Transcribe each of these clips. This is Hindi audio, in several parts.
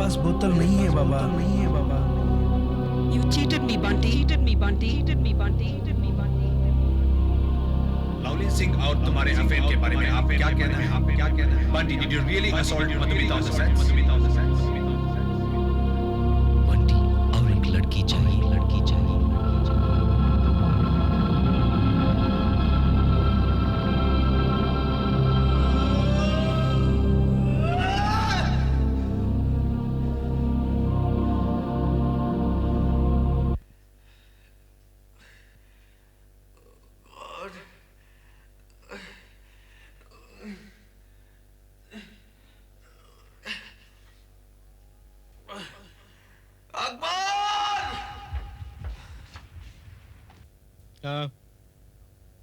पास बोतल नहीं है बाबा। You cheated me, Bunty. Cheated me, Bunty. Cheated me, Bunty. Cheated me, Bunty. Lovely Singh और तुम्हारे अफेयर के बारे में आप क्या कहना है? Bunty, did you really assault Madhumita on the set? Bunty, और एक लड़की चाहिए।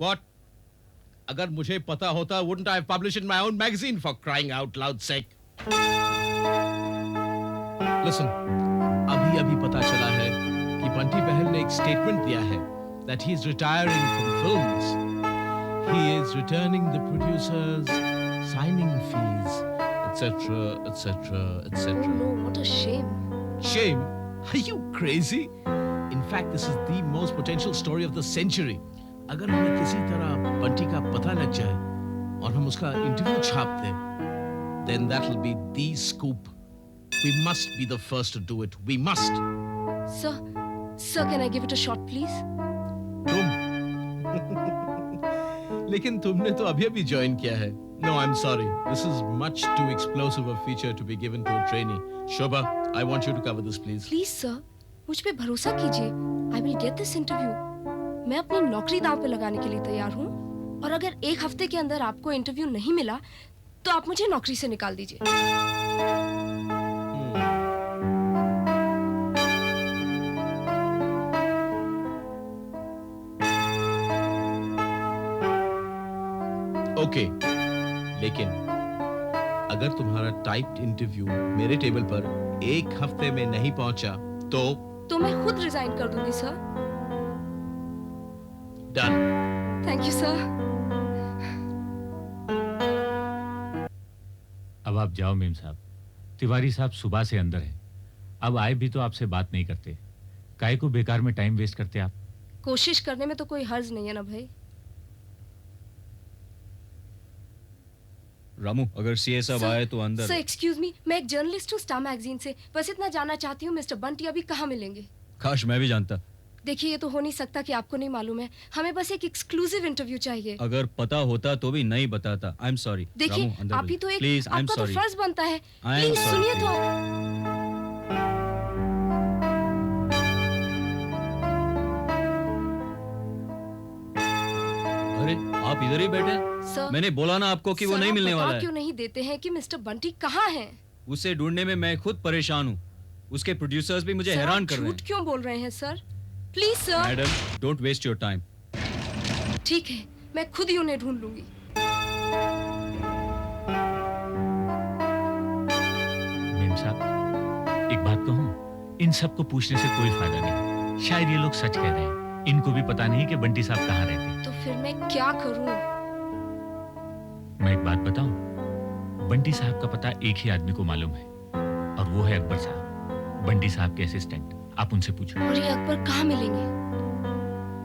What? अगर मुझे पता होता, wouldn't I have published in my own magazine, for crying out loud sake? Listen, अभी पता चला है कि बंटी बहल ने एक स्टेटमेंट दिया है that he is retiring from films. He is returning the producers, signing fees, etc., etc., etc. Oh no, what a shame. Shame? Are you crazy? In fact, this is the most potential story of the century. अगर हमें किसी तरह बंटी का पता लग जाए और हम उसका इंटरव्यू छाप दें, then that will be the scoop. We must be the first to do it. We must. Sir, can I give it a shot, please? तुम? लेकिन तुमने तो अभी ज्वाइन किया है. No, I'm sorry. This is much too explosive a feature to be given to a trainee. Shobha, I want you to cover this, please. Please, sir. मुझ पे भरोसा कीजिए. I will get this interview. मैं अपनी नौकरी दांव पे लगाने के लिए तैयार हूँ और अगर एक हफ्ते के अंदर आपको इंटरव्यू नहीं मिला तो आप मुझे नौकरी से निकाल दीजिए। ओके, लेकिन अगर तुम्हारा टाइप्ड इंटरव्यू मेरे टेबल पर एक हफ्ते में नहीं पहुंचा तो मैं खुद रिजाइन कर दूंगी sir. Done. Thank you, sir. अब आप जाओ मेम साहब। तिवारी साहब सुबह से अंदर हैं। अब आए भी तो आपसे बात नहीं करते। काहे को बेकार में टाइम वेस्ट करते आप? कोशिश करने में तो कोई हर्ज नहीं है ना भाई। रामू, अगर सीए साहब आए तो अंदर। सर, एक्सक्यूज मी, मैं एक जर्नलिस्ट हूँ स्टार मैगजीन से। बस इतना जानना चाहती हूँ मिस्टर बंटी अभी कहाँ मिलेंगे? काश मैं भी जानता। देखिए, ये तो हो नहीं सकता कि आपको नहीं मालूम है। हमें बस एक एक्सक्लूसिव इंटरव्यू चाहिए। अगर पता होता तो भी नहीं बताता। I am sorry. देखिए, आप ही तो एक प्लीज, आई एम आपका तो सॉरी। फर्ज बनता है। प्लीज सुनिए तो। अरे, आप इधर ही बैठे? सर, मैंने बोला ना आपको कि वो नहीं मिलने वाला है। क्यों नहीं देते हैं कि मिस्टर बंटी कहाँ हैं? उसे ढूंढने में मैं खुद परेशान हूँ। उसके प्रोड्यूसर्स भी मुझे हैरान कर रहे हैं। झूठ क्यों बोल रहे हैं sir? Please sir. Madam, don't waste your time. ठीक है, मैं खुद ही उन्हें ढूंढ लूंगी। मेम साहब, एक बात कहूँ, इन सबको पूछने से कोई फायदा नहीं। शायद ये लोग सच कह रहे हैं। इनको भी पता नहीं कि बंटी साहब कहाँ रहते हैं। तो फिर मैं क्या करूँ? मैं एक बात बताऊं, बंटी साहब का पता एक ही आदमी को मालूम है और वो है अकबर साहब, बंटी साहब के असिस्टेंट। आप उनसे पूछो। और ये अकबर कहाँ मिलेंगे?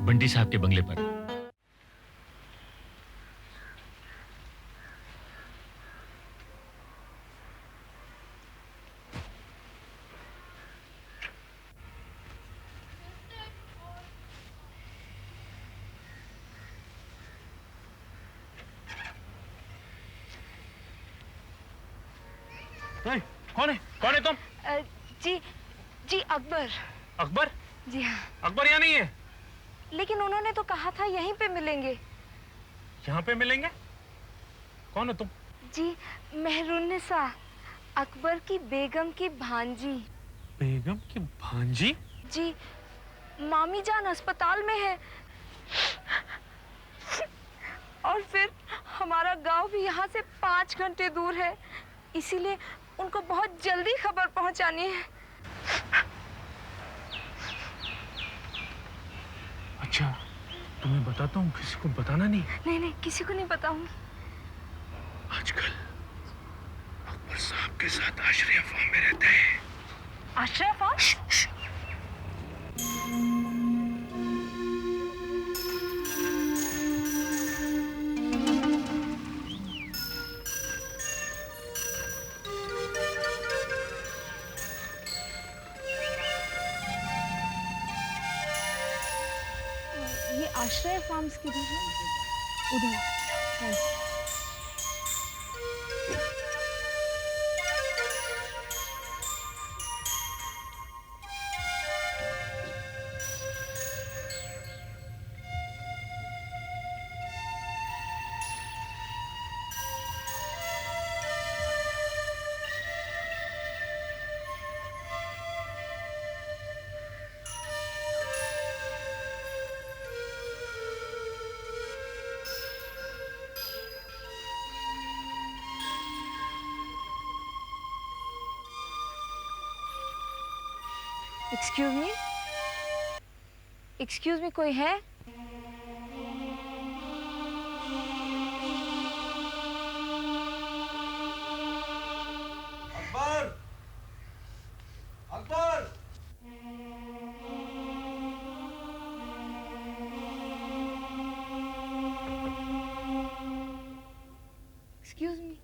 बंटी साहब के बंगले पर। कौन है तुम? जी अकबर। अकबर? जी हाँ। अकबर यहाँ नहीं है। लेकिन उन्होंने तो कहा था यहीं पे मिलेंगे। यहाँ पे मिलेंगे? कौन हो तुम? जी, मेहरुन्निसा, अकबर की बेगम की भांजी। बेगम की भांजी? जी, मामी जान अस्पताल में है और फिर हमारा गांव भी यहाँ से 5 घंटे दूर है, इसीलिए उनको बहुत जल्दी खबर पहुंचानी है। अच्छा, तुम्हें बताता हूँ, किसी को बताना नहीं। नहीं, किसी को नहीं बताऊंगी। आजकल अकबर साहब के साथ आश्रय अफवाह में रहते हैं। आश्रय फॉर्म्स? ये आश्रय फार्म्स किधर है? उधर है। एक्सक्यूज मी कोई है? Akbar! Akbar! Excuse me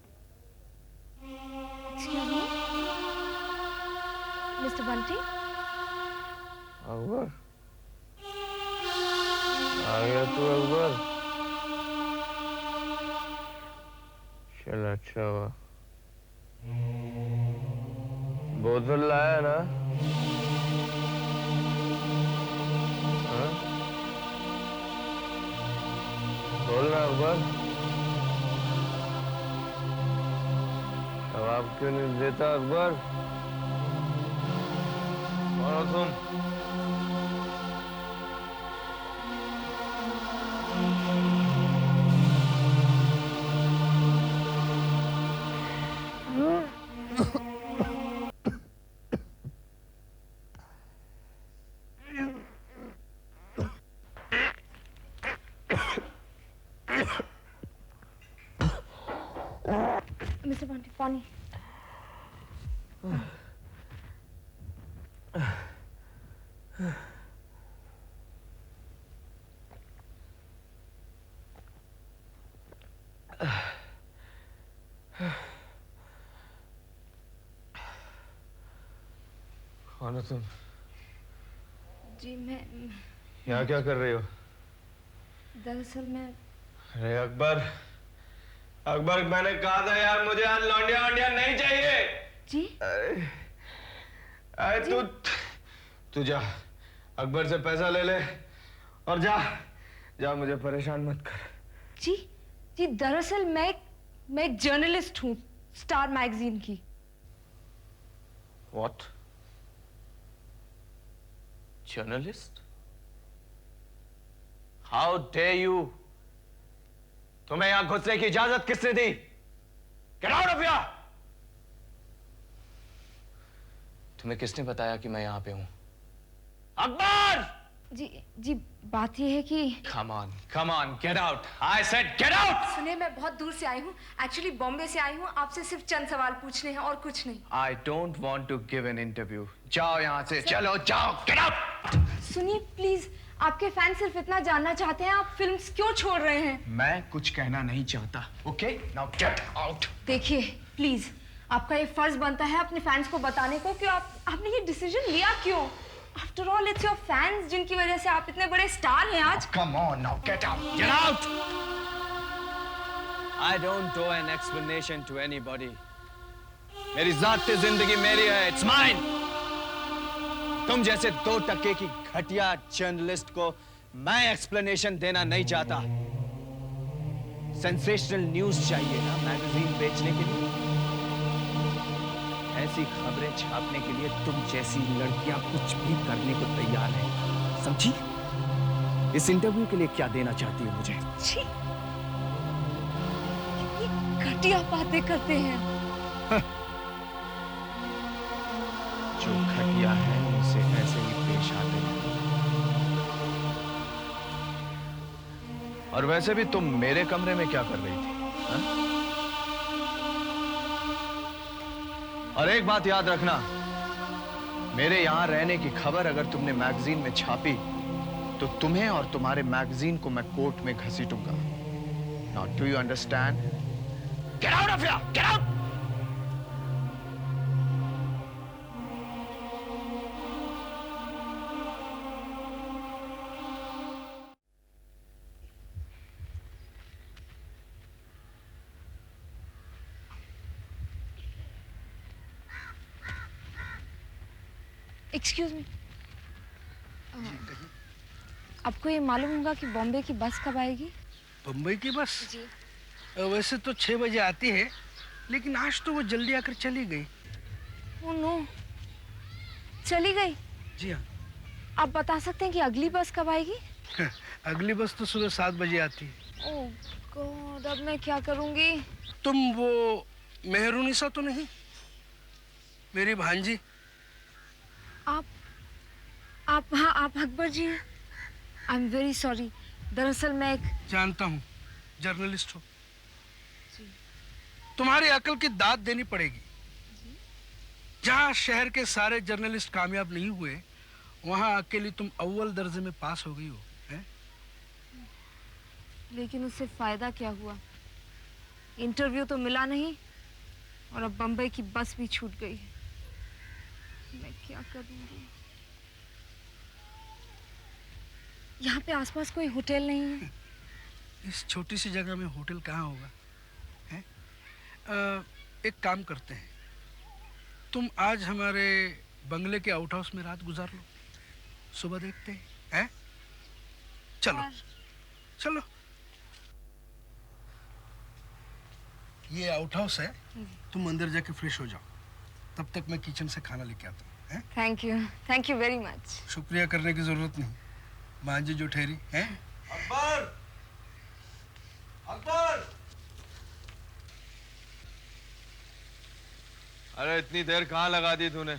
mister Bunty. Akbar आ गया तू अकबर? चल अच्छा हुआ। बोतल लाया ना? हाँ? बोल ना अकबर, जवाब क्यों नहीं देता अकबर? कौन हो तुम? मिस्टर बंटी पानी। कौन हो तुम? जी मैं यहाँ क्या कर रही हो? दरअसल मैं अरे अकबर, अकबर मैंने कहा था यार मुझे आज लौंडिया वोंडिया नहीं चाहिए। जी अरे तू जा अकबर से पैसा ले ले और जा जा, मुझे परेशान मत कर। जी जी दरअसल मैं एक जर्नलिस्ट हूँ स्टार मैगजीन की। What? Journalist? How dare you? तुम्हें यहां घुसने की इजाजत किसने दी? Get out of here! तुम्हें किसने बताया कि मैं यहां पे हूं? अकबर! जी बात यह है कि Come on, get out! I said get out! सुनिए मैं बहुत दूर से आई हूँ, एक्चुअली बॉम्बे से आई हूँ, आपसे सिर्फ चंद सवाल पूछने हैं और कुछ नहीं। I don't want to give an interview. जाओ यहां से, चलो जाओ, get out! सुनिए प्लीज, आपके फैन सिर्फ इतना जानना चाहते हैं आप फिल्म्स क्यों छोड़ रहे हैं। मैं कुछ कहना नहीं चाहता। Okay? Now get out! देखिए प्लीज, आपका ये फर्ज बनता है अपने फैंस को बताने को कि आपने ये डिसीजन लिया क्यों। After all, it's your fans जिनकी वजह से आप इतने बड़े स्टार हैं आज। Come on now, get out! Get out! I don't owe an explanation to anybody. मेरी ज़ाती जिंदगी मेरी है, it's mine. तुम जैसे 2 टके की घटिया जर्नलिस्ट को मैं एक्सप्लेनेशन देना नहीं चाहता। सेंसेशनल न्यूज़ चाहिए ना मैगजीन बेचने के लिए। ऐसी खबरें छापने के लिए तुम जैसी लड़कियां कुछ भी करने को तैयार हैं, समझी? इस इंटरव्यू के लिए क्या देना चाहती हो मुझे? छी, कितनी घटिया बातें करते हैं। जो घटिया है उनसे ऐसे ही पेश आते हैं। और वैसे भी तुम मेरे कमरे में क्या कर रही थी? हा? और एक बात याद रखना, मेरे यहाँ रहने की खबर अगर तुमने मैगजीन में छापी तो तुम्हें और तुम्हारे मैगजीन को मैं कोर्ट में घसीटूंगा। Now, do you understand? Get out of here! Get out! Excuse me, आपको ये मालूम होगा कि बॉम्बे की बस कब आएगी? बम्बई की बस? जी। वैसे तो 6 बजे आती है, लेकिन आज तो वो जल्दी आकर चली गई। ओह नो, चली गई? जी हाँ। आप बता सकते हैं कि अगली बस कब आएगी? अगली बस तो सुबह 7 बजे आती है। ओह गॉड, अब मैं क्या करूंगी? तुम वो मेहरुनिसा तो नहीं, मेरी भांजी? आप हाँ, आप अकबर जी हैं। आई एम वेरी सॉरी, दरअसल मैं एक... जानता हूँ, जर्नलिस्ट हो। तुम्हारी अकल की दाद देनी पड़ेगी। जहाँ शहर के सारे जर्नलिस्ट कामयाब नहीं हुए, वहाँ अकेली तुम अव्वल दर्जे में पास हो गई हो, हैं? लेकिन उससे फायदा क्या हुआ? इंटरव्यू तो मिला नहीं और अब बम्बई की बस भी छूट गई है। मैं क्या करूंगी? यहाँ पे आसपास कोई होटल नहीं है। इस छोटी सी जगह में होटल कहाँ होगा, हैं? एक काम करते हैं, तुम आज हमारे बंगले के आउट हाउस में रात गुजार लो, सुबह देखते हैं? चलो चलो। ये आउट हाउस है, तुम अंदर जाके फ्रेश हो जाओ, तब तक मैं किचन से खाना लेके आता हूँ। Thank you very much. शुक्रिया करने की जरूरत नहीं, मांझी जो ठहरी है। अकबर! अकबर! अरे इतनी देर कहाँ लगा दी तूने?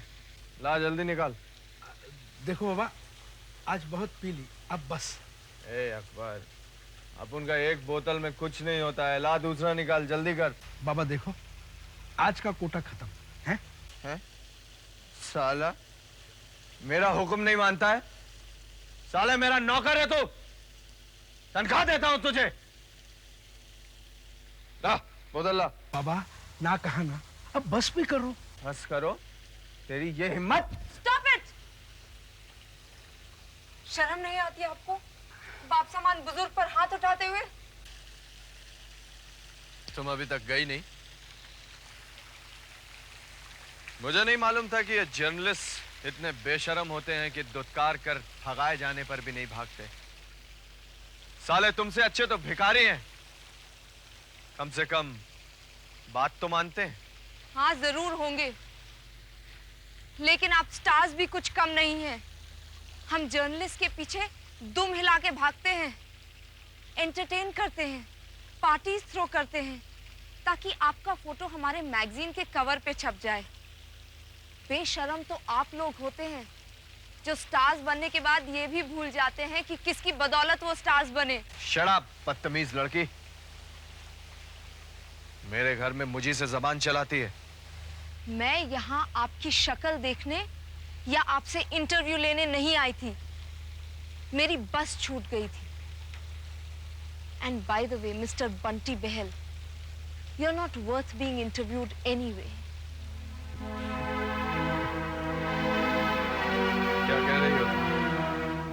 ला जल्दी निकाल। देखो बाबा, आज बहुत पी ली, अब बस। ए अकबर, अपन का एक बोतल में कुछ नहीं होता है, ला दूसरा निकाल, जल्दी कर। बाबा देखो, आज का कोटा खत्म है। हैं? साला मेरा हुक्म नहीं मानता है? साले मेरा नौकर है तू, तनख्वाह देता हूं तुझे। ला बोतल ला। बाबा ना कहा ना, अब बस भी करो। बस करो? तेरी ये हिम्मत? Stop it! शर्म नहीं आती आपको बाप समान बुजुर्ग पर हाथ उठाते हुए? तुम अभी तक गई नहीं? मुझे नहीं मालूम था कि ये जर्नलिस्ट इतने बेशर्म होते हैं कि दुत्कार कर भगाए जाने पर भी नहीं भागते। साले तुमसे अच्छे तो भिखारी हैं, कम से कम बात तो मानते हैं। हाँ जरूर होंगे, लेकिन आप स्टार्स भी कुछ कम नहीं हैं। हम जर्नलिस्ट के पीछे दुम हिला के भागते हैं, एंटरटेन करते हैं, पार्टीज थ्रो करते हैं, ताकि आपका फोटो हमारे मैगजीन के कवर पे छप जाए। बेशर्म तो आप लोग होते हैं जो स्टार्स बनने के बाद ये भी भूल जाते हैं कि किसकी बदौलत वो स्टार्स बने। शट अप बदतमीज लड़की, मेरे घर में मुझी से जबान चलाती है। मैं यहाँ आपकी शक्ल देखने या आपसे इंटरव्यू लेने नहीं आई थी, मेरी बस छूट गई थी। And by the way mister Bunty Bahl, you are not worth being interviewed anyway. क्या कह रही हो?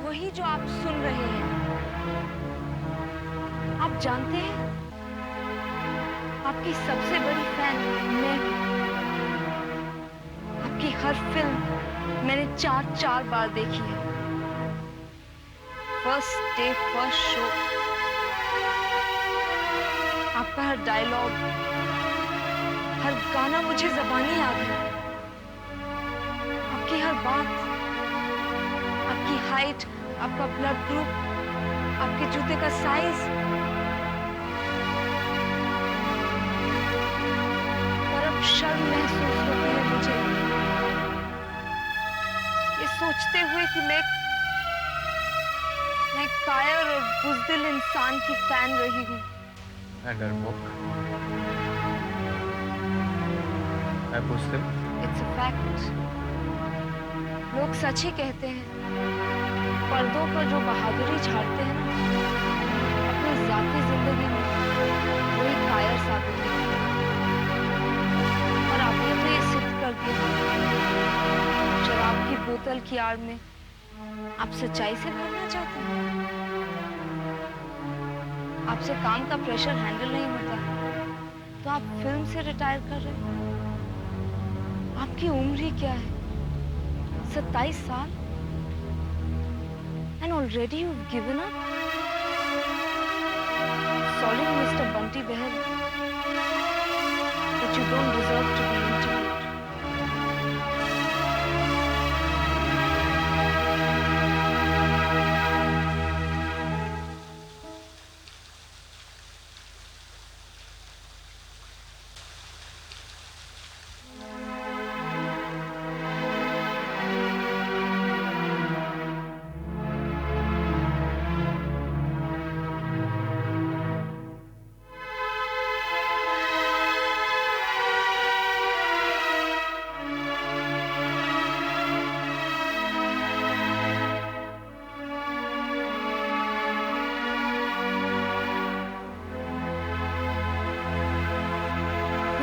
वही जो आप सुन रहे हैं। आप जानते हैं, आपकी सबसे बड़ी फैन मैं हूं। आपकी हर फिल्म मैंने 4 बार देखी है। फर्स्ट डे फर्स्ट शो, आपका हर डायलॉग, हर गाना मुझे ज़बानी याद है। आपकी हर बात, आपकी हाइट, आपका ब्लड ग्रुप, आपके जूते का साइज। पर अब शर्म महसूस होती है मुझे ये सोचते हुए कि मैं कायर और बुज़दिल इंसान की फैन रही हूँ। मैं बुज़दिल? It's a fact. लोग सच ही कहते हैं, पर्दों पर जो बहादुरी झाड़ते हैं ना, अपनी जाती जिंदगी में वही कायर साबित होते हैं। और आपने तो ये सिद्ध कर दिया, शराब की बोतल की आड़ में आप सच्चाई से भागना चाहते हैं। आपसे काम का प्रेशर हैंडल नहीं होता, तो आप फिल्म से रिटायर कर रहे हैं। आपकी उम्र ही क्या है, 27 साल, and already you've given up. Sorry, Mr. Bunty Behel, but you don't deserve to be interviewed.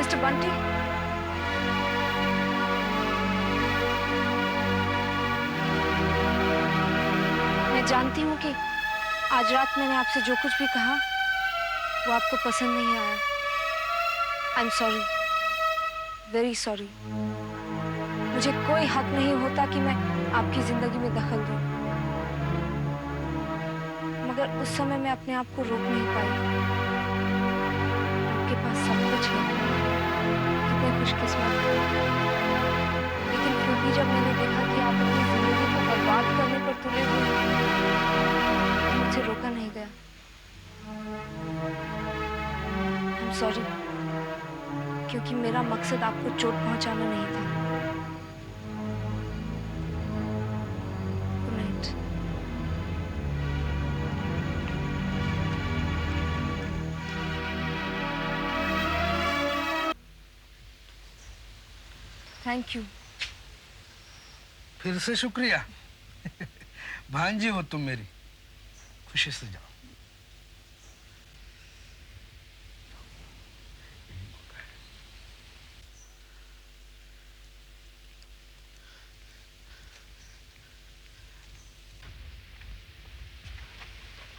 Mr. Bunty? मैं जानती हूँ कि आज रात मैंने आपसे जो कुछ भी कहा वो आपको पसंद नहीं आया। I'm sorry, very sorry. मुझे कोई हक नहीं होता कि मैं आपकी जिंदगी में दखल दूं, मगर उस समय मैं अपने आप को रोक नहीं पाई। आपके पास सब कुछ है, कितने खुशकिस्मत हैं। लेकिन फिर भी जब मैंने देखा कि आप अपनी जिंदगी को बर्बाद करने पर तुले हुए हैं, मुझसे रोका नहीं गया। I'm sorry, क्योंकि मेरा मकसद आपको चोट पहुंचाना नहीं था। Good night. Thank you. फिर से शुक्रिया। भांजी हो तुम मेरी, खुशी से जाओ।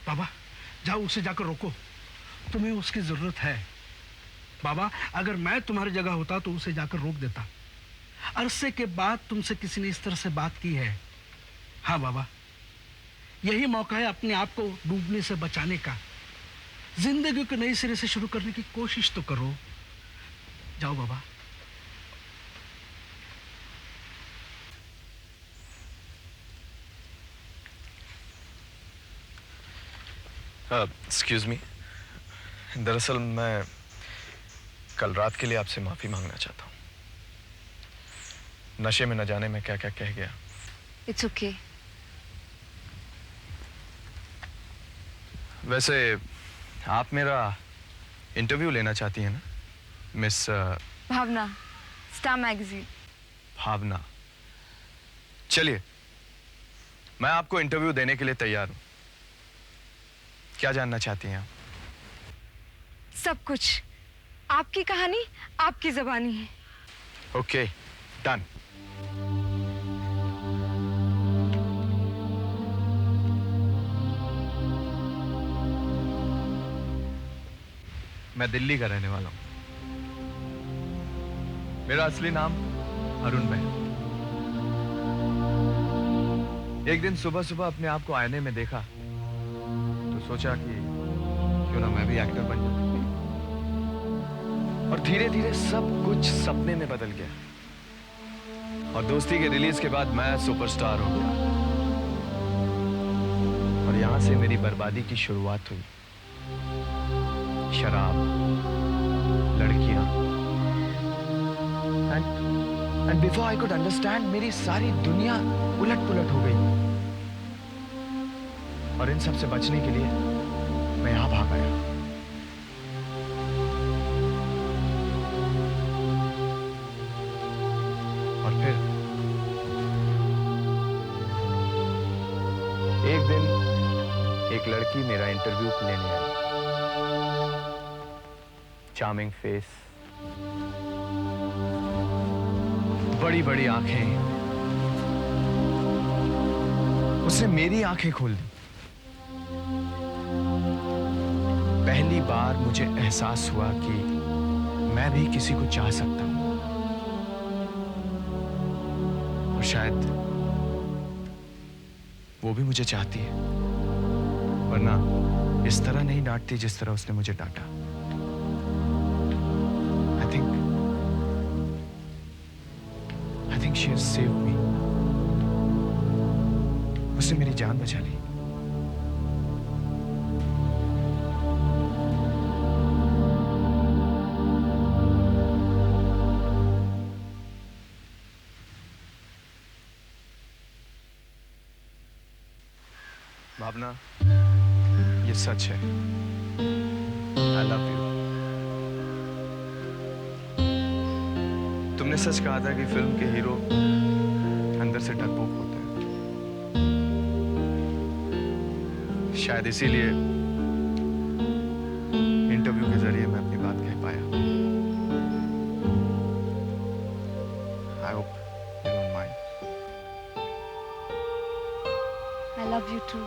बाबा जाओ, उसे जाकर रोको, तुम्हें उसकी जरूरत है। बाबा अगर मैं तुम्हारी जगह होता तो उसे जाकर रोक देता। अरसे के बाद तुमसे किसी ने इस तरह से बात की है। हाँ बाबा, यही मौका है अपने आप को डूबने से बचाने का। जिंदगी को नई सिरे से शुरू करने की कोशिश तो करो। जाओ बाबा। एक्सक्यूज मी, दरअसल मैं कल रात के लिए आपसे माफी मांगना चाहता हूँ। नशे में न जाने में क्या क्या कह गया। It's okay. वैसे आप मेरा इंटरव्यू लेना चाहती हैं ना मिस भावना, स्टार मैगजीन। भावना, चलिए मैं आपको इंटरव्यू देने के लिए तैयार हूं। क्या जानना चाहती हैं आप? सब कुछ। आपकी कहानी आपकी ज़बानी है। Okay, done. मैं दिल्ली का रहने वाला हूं। मेरा असली नाम अरुण बहल। एक दिन सुबह सुबह अपने आप को आईने में देखा तो सोचा कि क्यों ना मैं भी एक्टर बन जाऊं। और धीरे धीरे सब कुछ सपने में बदल गया और दोस्ती के रिलीज के बाद मैं सुपरस्टार हो गया और यहां से मेरी बर्बादी की शुरुआत हुई। शराब, लड़कियां, and before I could understand मेरी सारी दुनिया उलट पुलट हो गई। और इन सब से बचने के लिए मैं यहां भाग आया। और एक लड़की मेरा इंटरव्यू लेने आई। चार्मिंग फेस, बड़ी बड़ी आंखें। उसने मेरी आंखें खोल दी। पहली बार मुझे एहसास हुआ कि मैं भी किसी को चाह सकता हूं, और शायद वो भी मुझे चाहती है, वरना इस तरह नहीं डांटती जिस तरह उसने मुझे डांटा। I think she has saved me. उसने मेरी जान बचा ली। भावना, ये सच है। I love you. तुमने सच कहा था कि फिल्म के हीरो अंदर से डरपोक होते हैं। शायद इसीलिए इंटरव्यू के जरिए मैं अपनी बात कह पाया। I hope you don't mind. I love you too.